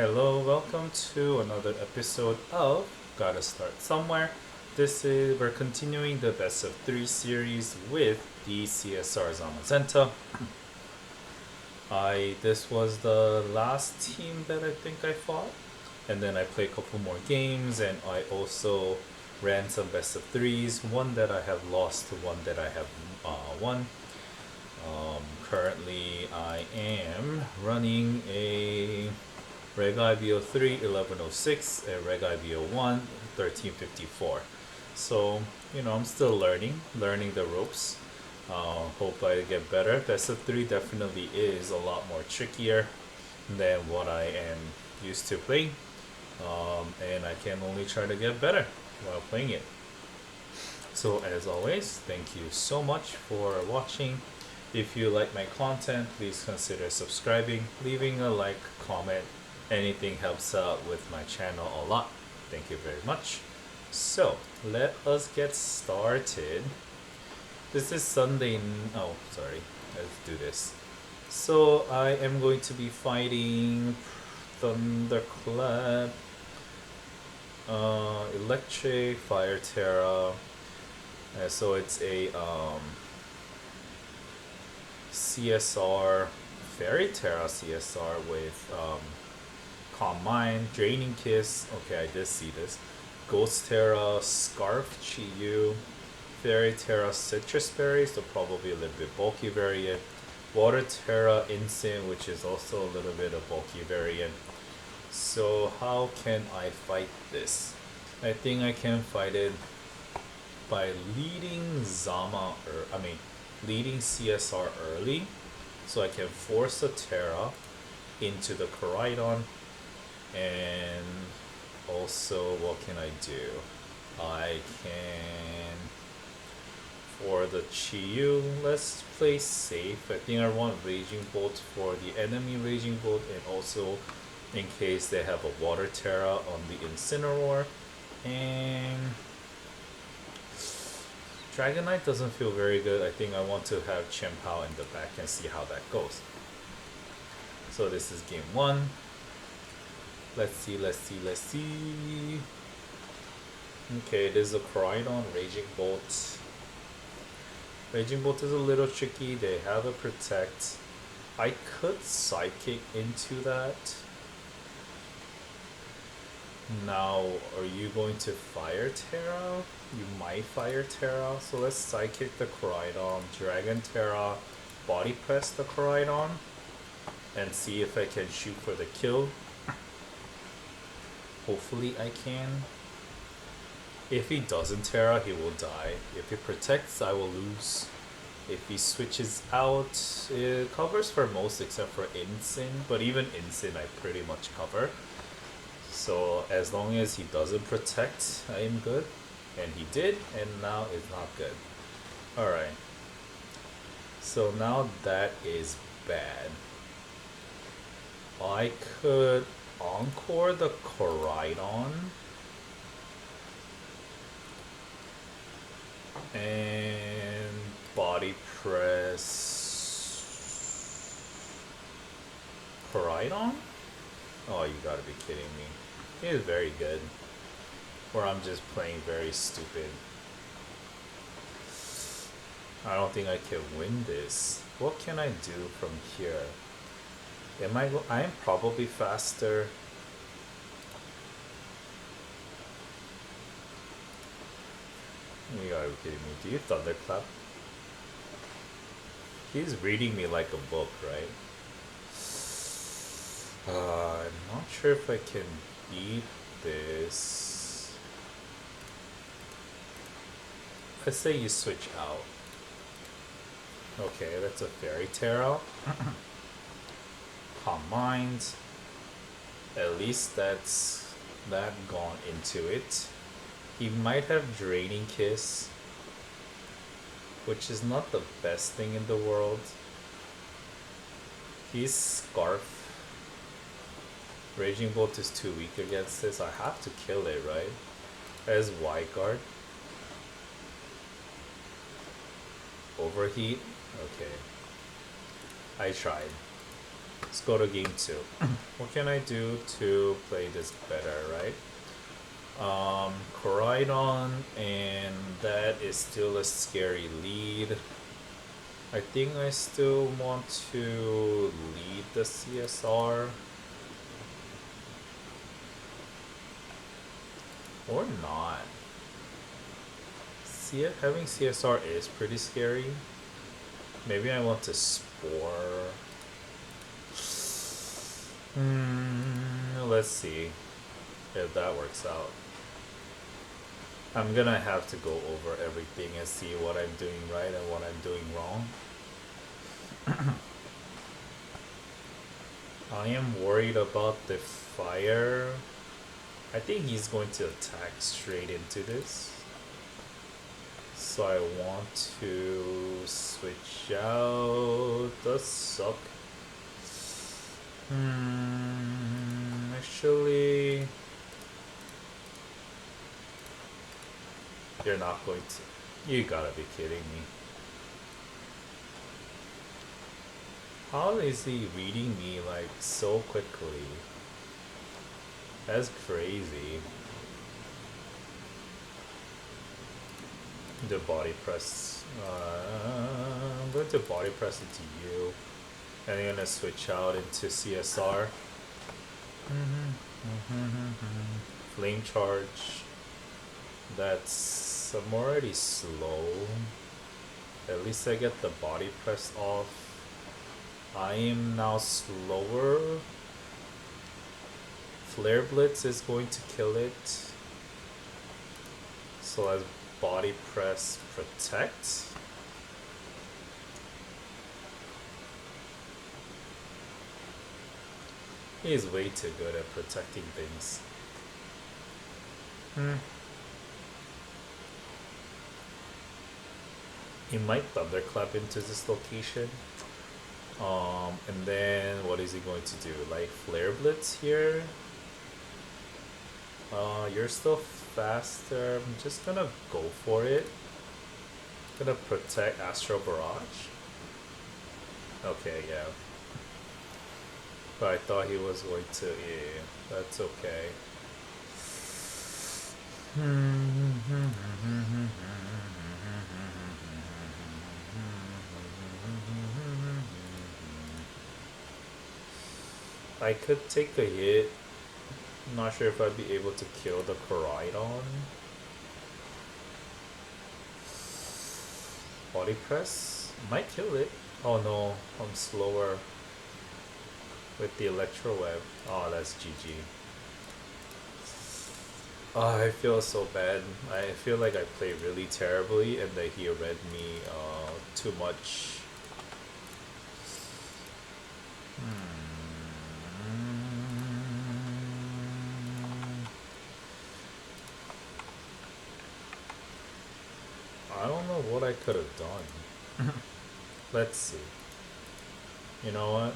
Hello, welcome to another episode of Gotta Start Somewhere. We're continuing the best of three series with the CSR Zama. This was the last team that I think I fought, and then I played a couple more games, and I also ran some best of threes. One that I have lost, one that I have won. Currently, I am running a Reg IBO3 1106 and Reg IBO1 1354. So, I'm still learning the ropes. Hope I get better. Best of 3 definitely is a lot more trickier than what I am used to playing. And I can only try to get better while playing it. So as always, thank you so much for watching. If you like my content, please consider subscribing, leaving a like, comment. Anything helps out with my channel a lot. Thank you very much. So let us get started. This is Sunday. Oh, sorry. Let's do this. So I am going to be fighting Thunderclap, Electric, Fire Terra. So it's a CSR, Fairy Terra CSR with Calm Mind, Draining Kiss. Okay, I did see this. Ghost Terra, Scarf Chiyu, Fairy Terra Citrus Berry, so probably a little bit bulky variant. Water Terra Instant, which is also a little bit of bulky variant. So how can I fight this? I think I can fight it by leading Zama, leading CSR early, so I can force a Terra into the Koraidon. And also, what can I do? I can, for the Chiyu, let's play safe. I think I want Raging Bolt for the enemy Raging Bolt, and also in case they have a Water Terra on the Incineroar. And Dragonite doesn't feel very good. I think I want to have Chien-Pao in the back and see how that goes. So this is game 1. Let's see. Okay, it is a Koraidon, Raging Bolt. Raging Bolt is a little tricky. They have a Protect. I could Psychic into that. Now, are you going to Fire Terra? You might Fire Terra. So let's Psychic the Koraidon, Dragon Terra, Body Press the Koraidon, and see if I can shoot for the kill. Hopefully I can. If he doesn't Terra, he will die. If he protects, I will lose. If he switches out, it covers for most except for Insyn, but even Insyn I pretty much cover. So as long as he doesn't protect, I am good. And he did, and now it's not good. Alright. So now that is bad. I could Encore the Koraidon and Body Press Koraidon? Oh, you gotta be kidding me. He is very good. Or I'm just playing very stupid. I don't think I can win this. What can I do from here? I am probably faster. You gotta be kidding me. Do you Thunderclap? He's reading me like a book, right? I'm not sure if I can beat this. Let's say you switch out. Okay, that's a Fairy Terra. Calm Mind. At least that's that gone into it. He might have Draining Kiss, which is not the best thing in the world. He's Scarf. Raging Bolt is too weak against this. I have to kill it, right? As Wide Guard. Overheat. Okay. I tried. Let's go to game 2. What can I do to play this better, right? Koraidon, and that is still a scary lead. I think I still want to lead the CSR. Or not. Having CSR is pretty scary. Maybe I want to Spore. Let's see if that works out. I'm gonna have to go over everything and see what I'm doing right and what I'm doing wrong. I am worried about the fire. I think he's going to attack straight into this. So I want to switch out the suck. Actually, you're not going to. You gotta be kidding me. How is he reading me like so quickly? That's crazy. The body press. I'm going to body press into you. And I'm gonna switch out into CSR. Flame charge. That's. I'm already slow. At least I get the body press off. I am now slower. Flare Blitz is going to kill it. So let's body press protect. He's way too good at protecting things. He might thunderclap into this location. And then what is he going to do? Like Flare Blitz here? You're still faster. I'm just gonna go for it. Gonna protect Astro Barrage. Okay, yeah. But I thought he was going to. Yeah, that's okay. I could take a hit. I'm not sure if I'd be able to kill the Koraidon. Body press? Might kill it. Oh no, I'm slower with the Electro Web. Oh, that's GG. Oh, I feel so bad. I feel like I played really terribly and that he read me too much. I don't know what I could have done. Let's see. You know what?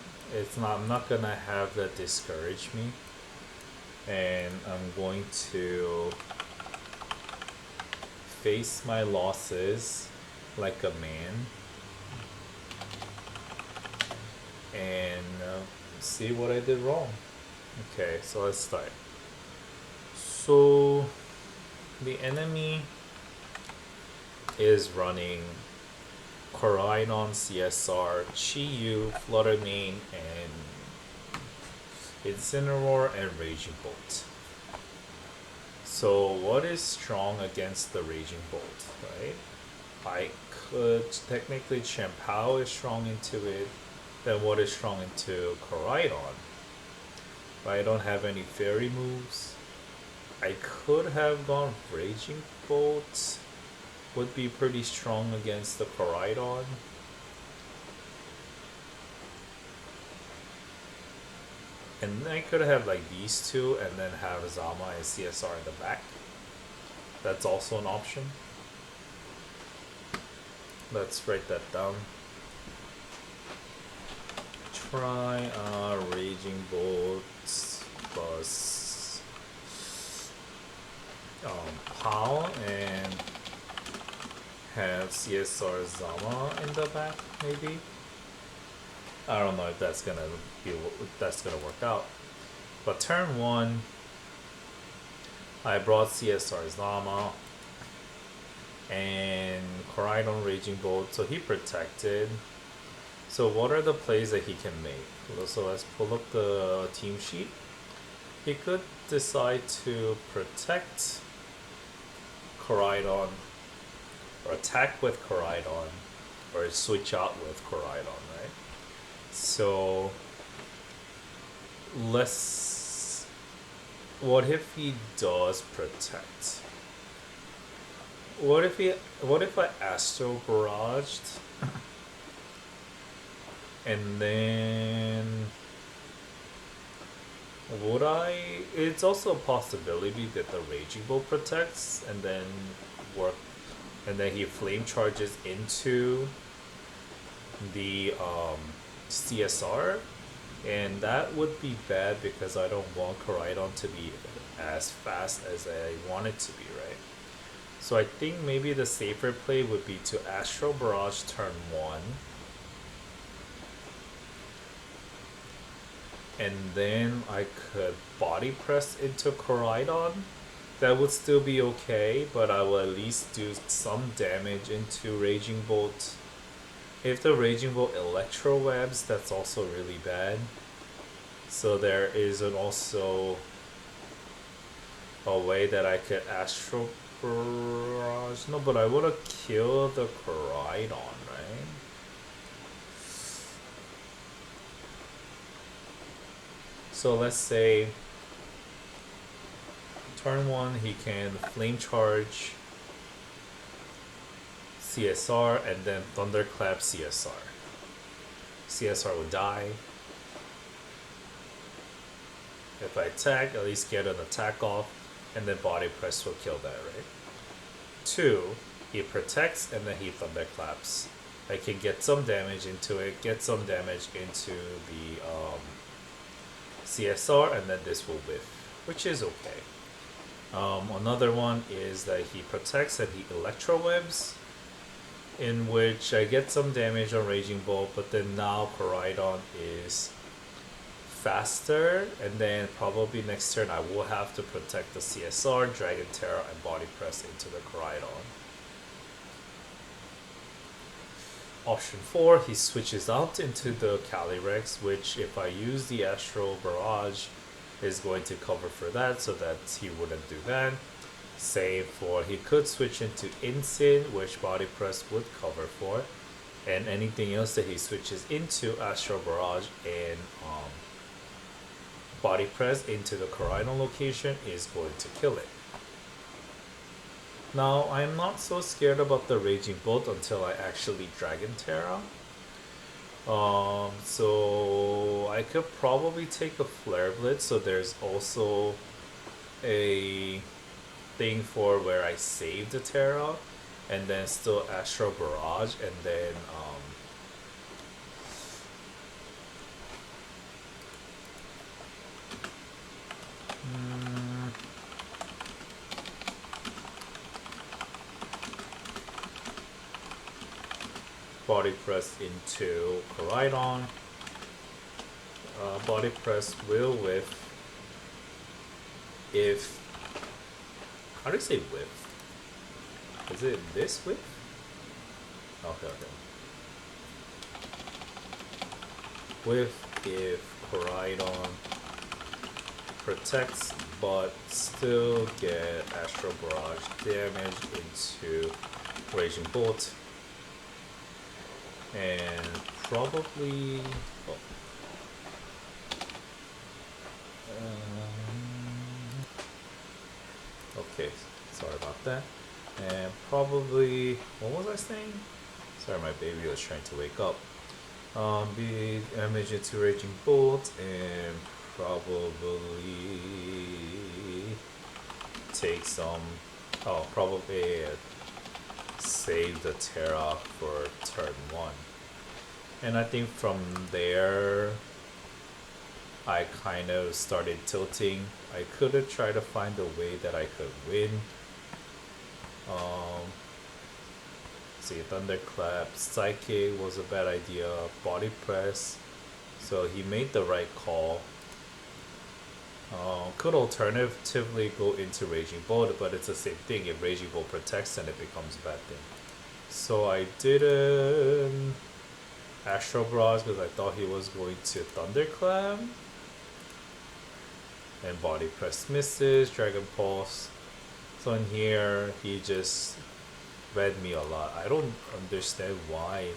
I'm not gonna have that discourage me. And I'm going to face my losses like a man. And see what I did wrong. Okay, so let's start. So the enemy is running Koraidon, CSR, Chi-Yu, Flutter Mane, and Incineroar and Raging Bolt. So what is strong against the Raging Bolt, right? I could technically Champao is strong into it. Then what is strong into Koraidon? But I don't have any fairy moves. I could have gone Raging Bolt. Would be pretty strong against the Koraidon. And then I could have like these two and then have Zama and CSR in the back. That's also an option. Let's write that down. Try Raging Bolt plus POW and have CSR Zama in the back, maybe. I don't know if that's gonna work out. But turn one, I brought CSR Zama and Koraidon Raging Bolt, so he protected. So what are the plays that he can make? So let's pull up the team sheet. He could decide to protect Koraidon, or attack with Koraidon, or switch out with Koraidon, right? So let's. What if he does protect? What if he? What if I Astro Barraged, and then would I? It's also a possibility that the Raging Bolt protects, and then work, and then he flame charges into the CSR, and that would be bad because I don't want Koraidon to be as fast as I want it to be, right? So I think maybe the safer play would be to Astral Barrage turn 1, and then I could body press into Koraidon. That would still be okay, but I will at least do some damage into Raging Bolt. If the Raging Bolt Electro Webs, that's also really bad. So there is also a way that I could Astral Barrage. No, but I want to kill the Koraidon, right? So let's say turn 1 he can Flame Charge CSR and then Thunderclap CSR. CSR will die. If I attack, at least get an attack off, and then Body Press will kill that, right? 2, he protects and then he Thunderclaps. I can get some damage into it, get some damage into the CSR, and then this will whiff, which is okay. Another one is that he protects and he Electro Webs, in which I get some damage on Raging Bolt, but then now Koraidon is faster, and then probably next turn I will have to protect the CSR, Dragon Terra, and Body Press into the Koraidon. Option 4, he switches out into the Calyrex, which if I use the Astral Barrage is going to cover for that, so that he wouldn't do that. Same for, he could switch into Insane, which Body Press would cover for, and anything else that he switches into Astral Barrage and Body Press into the Koraidon location is going to kill it. Now, I'm not so scared about the Raging Bolt until I actually Dragon Terra. So I could probably take a Flare Blitz, so there's also a thing for where I save the Terra and then still Astral Barrage, and then Body Press into Koraidon. Body Press will whiff if... How do you say whiff? Is it this whiff? Okay, okay. Whiff if Koraidon protects but still get Astral Barrage damage into Raging Bolt. And probably... Oh. Okay, sorry about that. And probably... What was I saying? Sorry, my baby was trying to wake up. Be damage into Raging Bolt and probably take some... Oh, probably save the Terra for turn 1. And I think from there I kind of started tilting. I could have tried to find a way that I could win. See, Thunderclap, Psychic was a bad idea. Body Press So he made the right call. Could alternatively go into Raging Bolt, but it's the same thing. If Raging Bolt protects, then it becomes a bad thing. So I didn't Astral Barrage because I thought he was going to Thunderclap. And Body Press misses, Dragon Pulse. So in here, he just read me a lot. I don't understand why.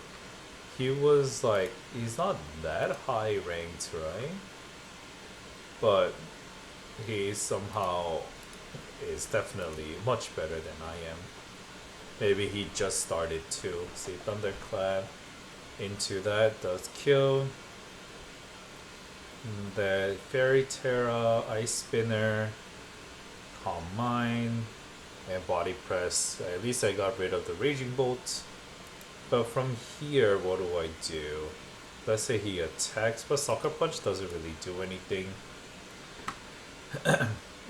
He was like, he's not that high ranked, right? But he somehow is definitely much better than I am. Maybe he just started too. See, Thunderclap into that does kill. The Fairy Terra, Ice Spinner, Calm Mind, and Body Press. At least I got rid of the Raging Bolt. But from here, what do I do? Let's say he attacks, but Sucker Punch doesn't really do anything.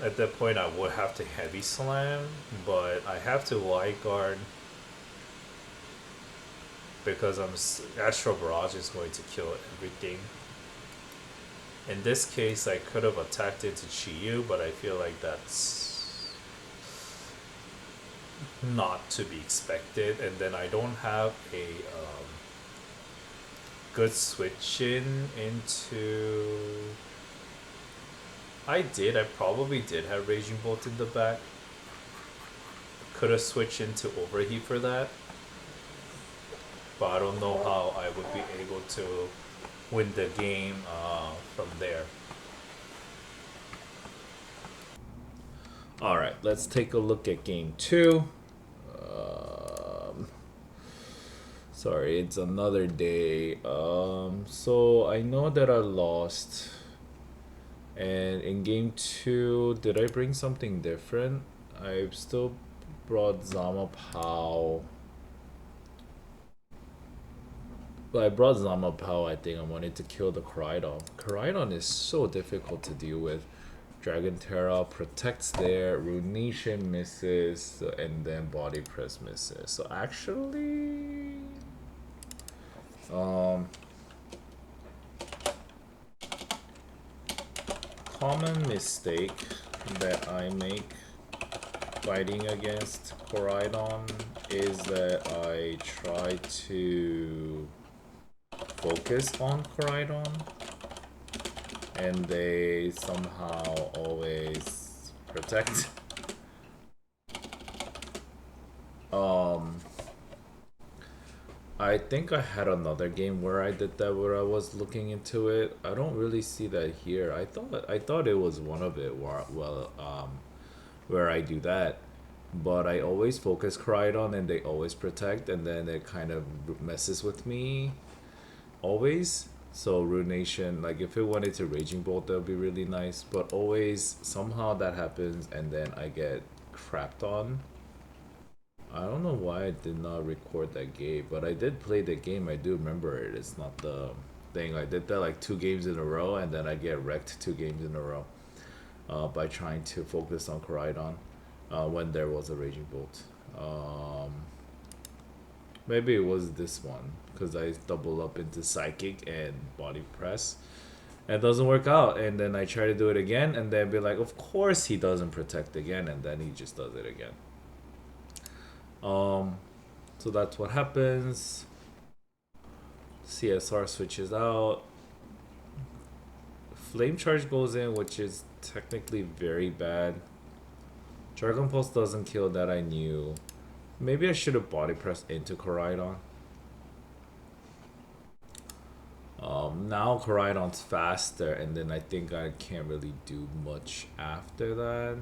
At that point, I would have to Heavy Slam, but I have to Wide Guard because Astral Barrage is going to kill everything. In this case, I could have attacked into Chiyu, but I feel like that's not to be expected. And then I don't have a good switch into... I probably did have Raging Bolt in the back. Could have switched into Overheat for that. But I don't know how I would be able to win the game from there. Alright, let's take a look at game 2. Sorry, it's another day. So I know that I lost. And in game 2, did I bring something different? I still brought Zama Pow. But I brought Zama Pow, I think I wanted to kill the Koraidon. Koraidon is so difficult to deal with. Dragon Terra protects there, Ruination misses, and then Body Press misses. So actually... common mistake that I make fighting against Koraidon is that I try to focus on Koraidon and they somehow always protect. I think I had another game where I did that, where I was looking into it. I don't really see that here. I thought it was one of it where I do that, but I always focus Koraidon and they always protect, and then it kind of messes with me always. So Ruination, like if it wanted to Raging Bolt, that would be really nice, but always somehow that happens and then I get crapped on. I don't know why I did not record that game, but I did play the game. I do remember it. It's not the thing. I did that like 2 games in a row, and then I get wrecked 2 games in a row by trying to focus on Koraidon when there was a Raging Bolt. Maybe it was this one, because I double up into Psychic and Body Press. And it doesn't work out, and then I try to do it again, and then be like, of course he doesn't protect again, and then he just does it again. So that's what happens. CSR switches out. Flame Charge goes in, which is technically very bad. Dragon Pulse doesn't kill, that I knew. Maybe I should have Body Pressed into Koraidon. Now Koraidon's faster, and then I think I can't really do much after that.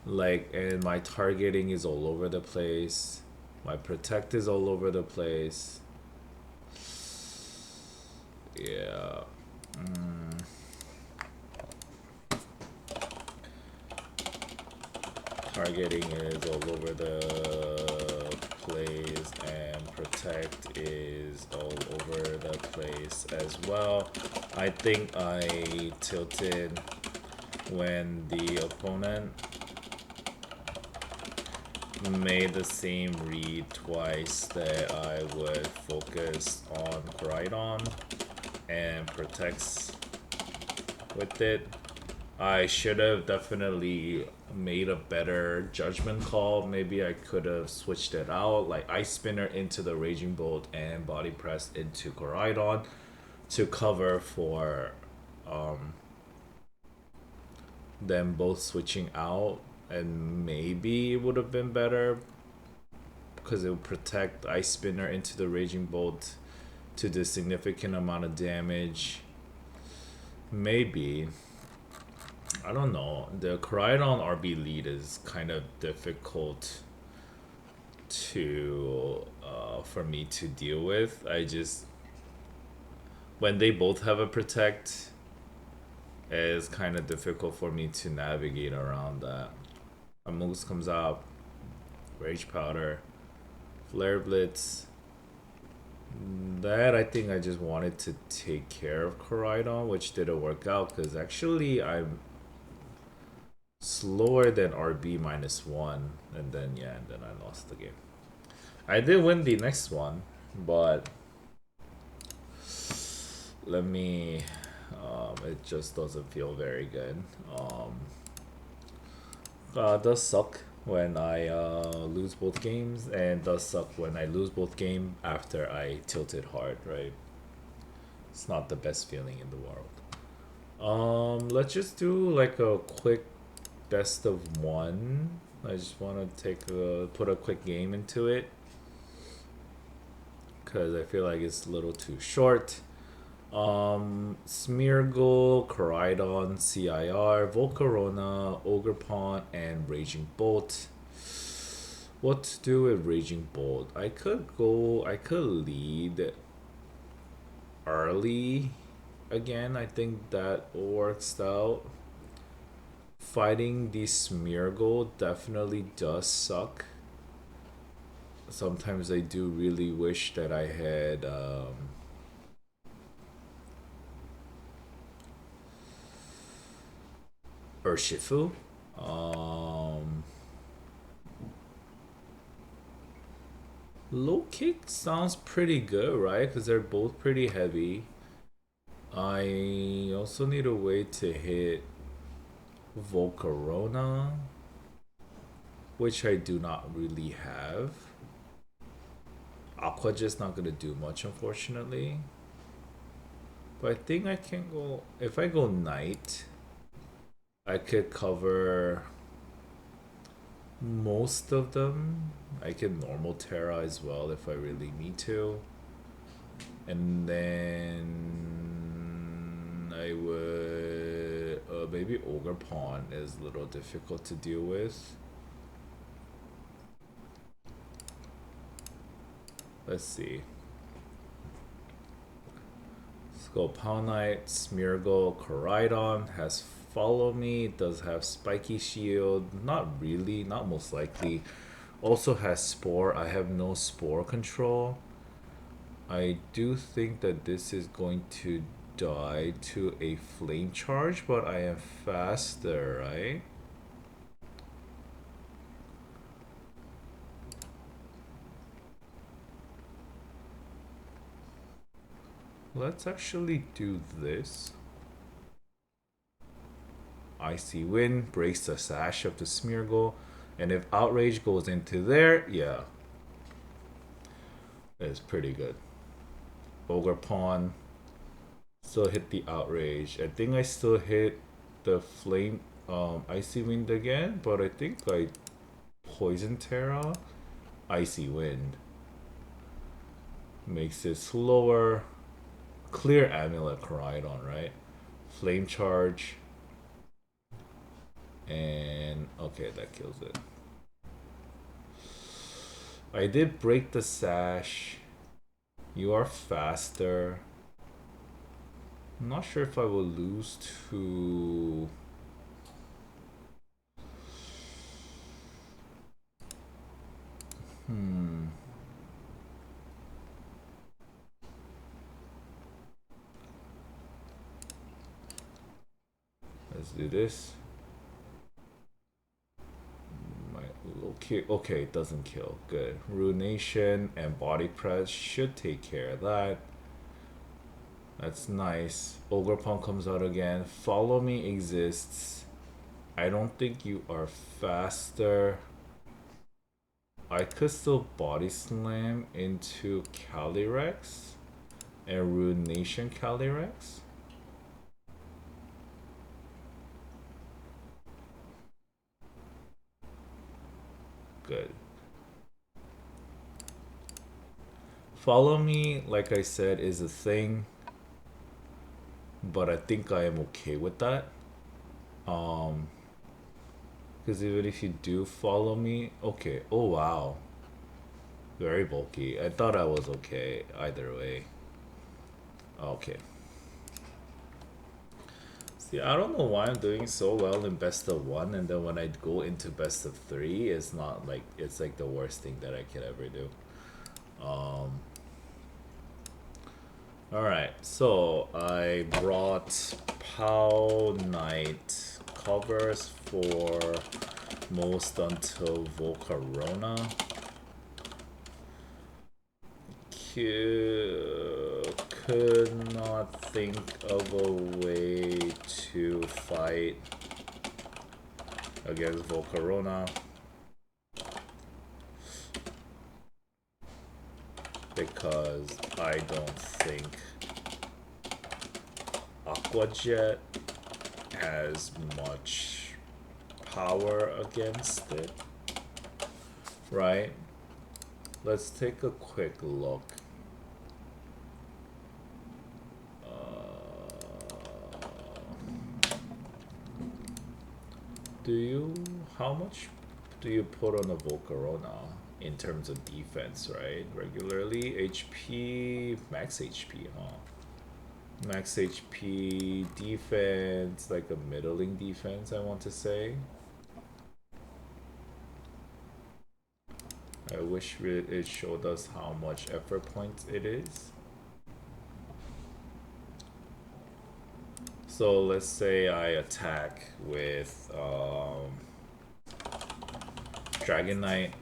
Like, and my targeting is all over the place. My protect is all over the place. Yeah. Targeting is all over the place, and protect is all over the place as well. I think I tilted when the opponent made the same read twice that I would focus on Koraidon and protects with it. I should have definitely made a better judgment call. Maybe I could have switched it out, like Ice Spinner into the Raging Bolt and Body Press into Koraidon to cover for them both switching out, and maybe it would have been better because it would protect Ice Spinner into the Raging Bolt to the significant amount of damage. Maybe. I don't know. The Koraidon RB lead is kind of difficult to for me to deal with. I just when they both have a protect, it's kind of difficult for me to navigate around that. A Moose comes out, Rage Powder, Flare Blitz. That I think I just wanted to take care of Koraidon, which didn't work out because actually I'm slower than RB -1, and then yeah, and then I lost the game. I did win the next one, but let me. It just doesn't feel very good. It does suck when I lose both games, and it does suck when I lose both games after I tilted hard. Right? It's not the best feeling in the world. Let's just do like a quick best of one. I just want to put a quick game into it because I feel like it's a little too short. Smeargle, Koraidon, CIR, Volcarona, Ogerpon, and Raging Bolt. What to do with Raging Bolt? I could lead early again. I think that works out. Fighting the Smeargle definitely does suck. Sometimes I do really wish that I had Urshifu. Low kick sounds pretty good, right? Because they're both pretty heavy. I also need a way to hit Volcarona, which I do not really have. Aqua just not gonna do much, unfortunately. But I think I can go. If I go Knight, I could cover most of them. I can normal Terra as well if I really need to. And then I would maybe Ogre Pawn is a little difficult to deal with. Let's see. Let's go Power Knight, Smeargle, Koraidon has Follow Me, does have Spiky Shield, not really, not most likely. Also has Spore, I have no Spore control. I do think that this is going to die to a Flame Charge, but I am faster, right? Let's actually do this. Icy Wind breaks the sash of the Smeargle, and if Outrage goes into there, yeah, it's pretty good. Ogre Pawn still hit the Outrage. I think I still hit the Flame Icy Wind again, but I think I Poison Terra, Icy Wind. Makes it slower. Clear Amulet Koraidon, right? Flame Charge. And okay, that kills it. I did break the sash. You are faster. I'm not sure if I will lose to... Let's do this. My low Okay, it doesn't kill. Good. Ruination and body press should take care of that. That's nice. Ogre Punk comes out again. Follow Me exists. I don't think you are faster. I could still body slam into Calyrex and Ruination Calyrex. Good. Follow Me, like I said, is a thing, but I think I am okay with that. Because even if you do follow me, okay. Oh wow, very bulky. I thought I was okay either way. Okay. See, I don't know why I'm doing so well in best of one, and then when I go into best of three, it's not like it's like the worst thing that I could ever do. All right, so I brought Pow Knight covers for most until Volcarona. Could not think of a way to fight against Volcarona because I don't think Aqua Jet has much power against it, right? Let's take a quick look. How much do you put on a Volcarona in terms of defense, right? Regularly, HP, max HP, huh? Max HP defense, like a middling defense, I want to say. I wish it showed us how much effort points it is. So let's say I attack with Dragon Knight.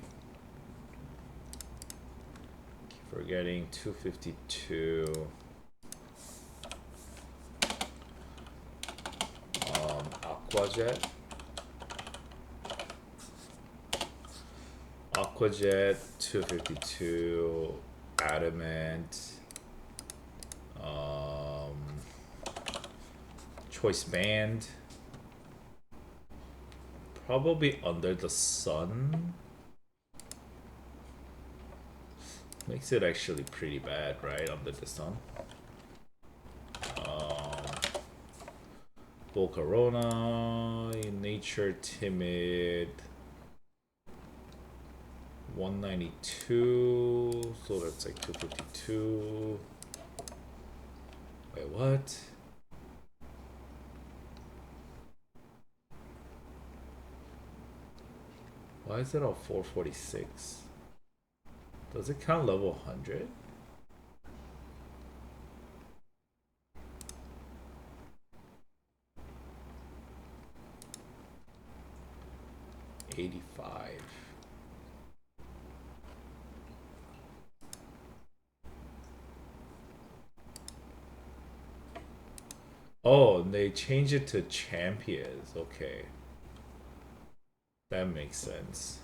Keep forgetting 252. Aquajet. Aquajet 252. Adamant. Choice Band. Probably Under the Sun. Makes it actually pretty bad, right? Under the Sun. Volcarona, Nature Timid. 192. So that's like 252. Wait, what? Why is it all 446? Does it count level 100? $85. Oh, they changed it to champions. Okay. That makes sense.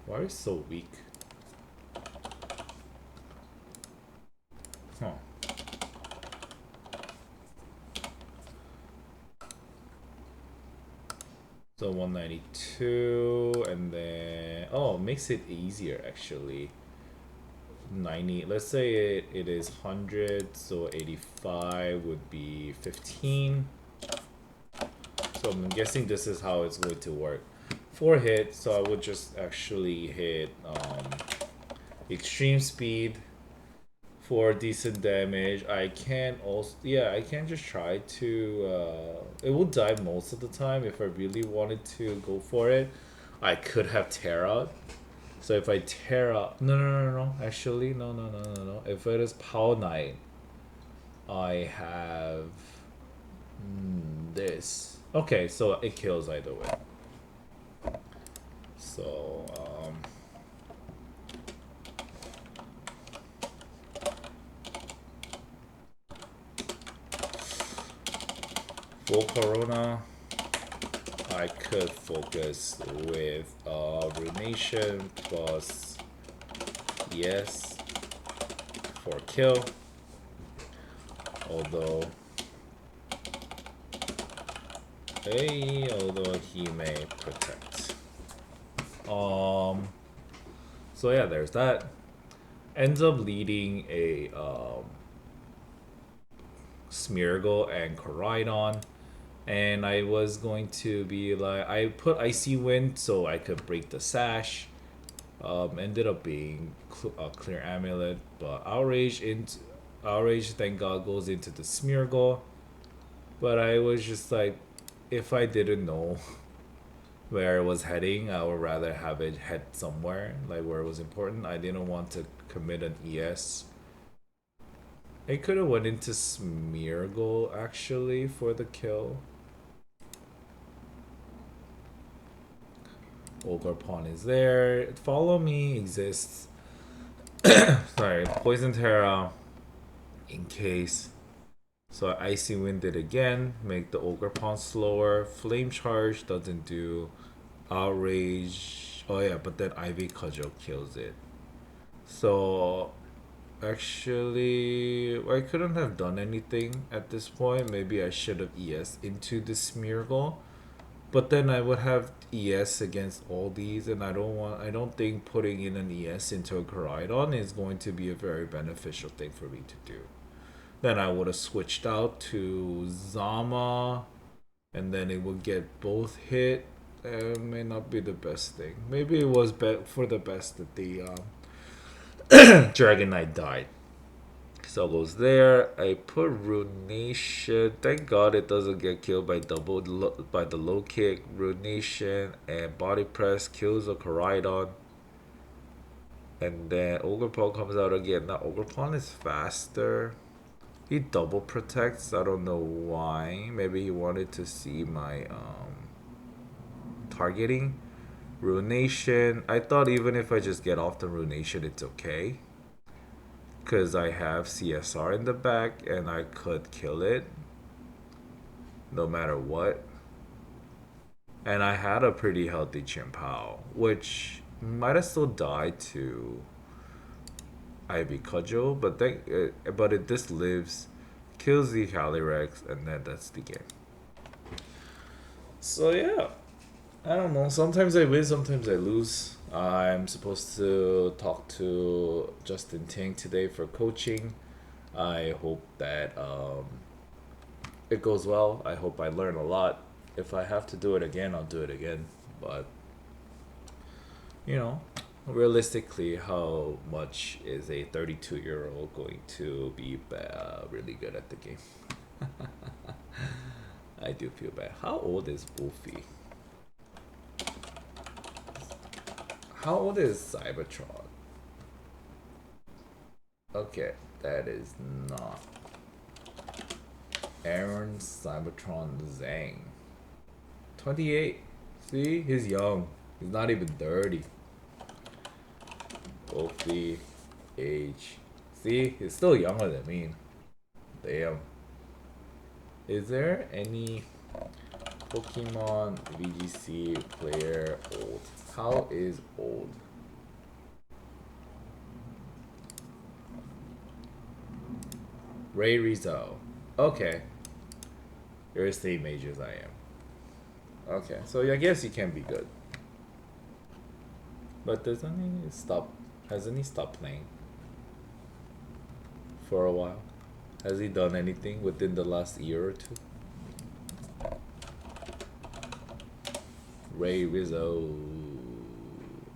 Why are you so weak? Huh. So 192, and then oh, makes it easier actually. 90. Let's say it is 100, so 85 would be 15. So I'm guessing this is how it's going to work. 4 hits, so I would just actually hit extreme speed for decent damage. I can also, yeah, I can just try to, it would die most of the time if I really wanted to go for it. I could have tear out. So if I tear out, no, actually, no. If it is Power Knight, I have this. Okay, so it kills either way. So full Corona, I could focus with Ruination plus yes for kill. Although he may protect. So yeah, there's that. Ends up leading a Smeargle and Koraidon. And I was going to be like, I put Icy Wind so I could break the sash. Ended up being a clear amulet, but Outrage, thank God, goes into the Smeargle. But I was just like, if I didn't know where it was heading, I would rather have it head somewhere like where it was important. I didn't want to commit an ES. It could have went into Smeargle actually for the kill. Ogre Pawn is there. Follow Me exists. Sorry, Poison Terra in case. So Icy Wind it again, make the Ogre Pawn slower. Flame Charge doesn't do. Outrage. Oh yeah, but then Ivy Cudgel kills it. So actually, I couldn't have done anything at this point. Maybe I should have ES into the Smeargle. But then I would have ES against all these, and I don't think putting in an ES into a Koraidon is going to be a very beneficial thing for me to do. Then I would have switched out to Zama, and then it would get both hit. It may not be the best thing. Maybe it was for the best that the Dragon Knight died. So it goes there. I put Ruination. Thank God it doesn't get killed by by the low kick. Ruination and body press kills a Koraidon. And then Ogre Pawn comes out again. Now Ogre Pawn is faster. He double protects. I don't know why. Maybe he wanted to see my targeting. Ruination. I thought even if I just get off the Ruination, it's okay. Because I have CSR in the back and I could kill it no matter what. And I had a pretty healthy Chimpao, which might have still died to Ivy Cudgel, but this lives, kills the Calyrex, and then that's the game. So yeah, I don't know. Sometimes I win, sometimes I lose. I'm supposed to talk to Justin Ting today for coaching. I hope that it goes well. I hope I learn a lot. If I have to do it again, I'll do it again. But you know, realistically, how much is a 32-year-old going to be really good at the game? I do feel bad. How old is Wolfie? How old is Cybertron? Okay, that is not Aaron Cybertron Zhang. 28. See, he's young. He's not even 30. Wolfie, age. See, he's still younger than me. Damn. Is there any Pokemon VGC player old? How is old? Ray Rizzo. Okay. You're the same age as I am. Okay, so I guess you can be good. But hasn't he stopped playing? For a while? Has he done anything within the last year or two? Ray Rizzo.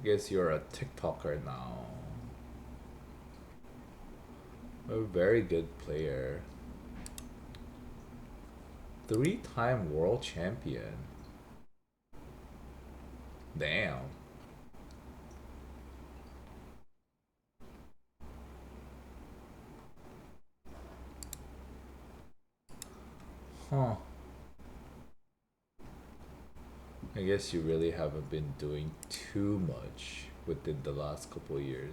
Guess you're a TikToker now. A very good player. 3-time world champion. Damn. Huh. I guess you really haven't been doing too much within the last couple of years.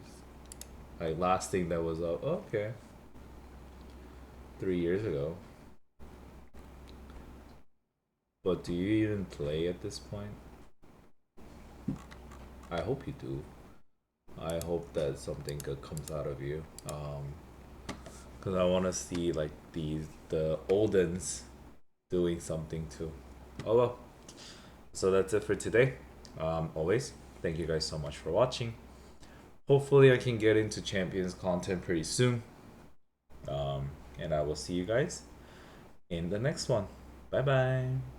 Like last thing that was up, okay, 3 years ago. But do you even play at this point? I hope you do. I hope that something good comes out of you. Cause I want to see like the oldens doing something too. Oh well. So that's it for today. Always, thank you guys so much for watching. Hopefully, I can get into Champions content pretty soon. And I will see you guys in the next one. Bye bye.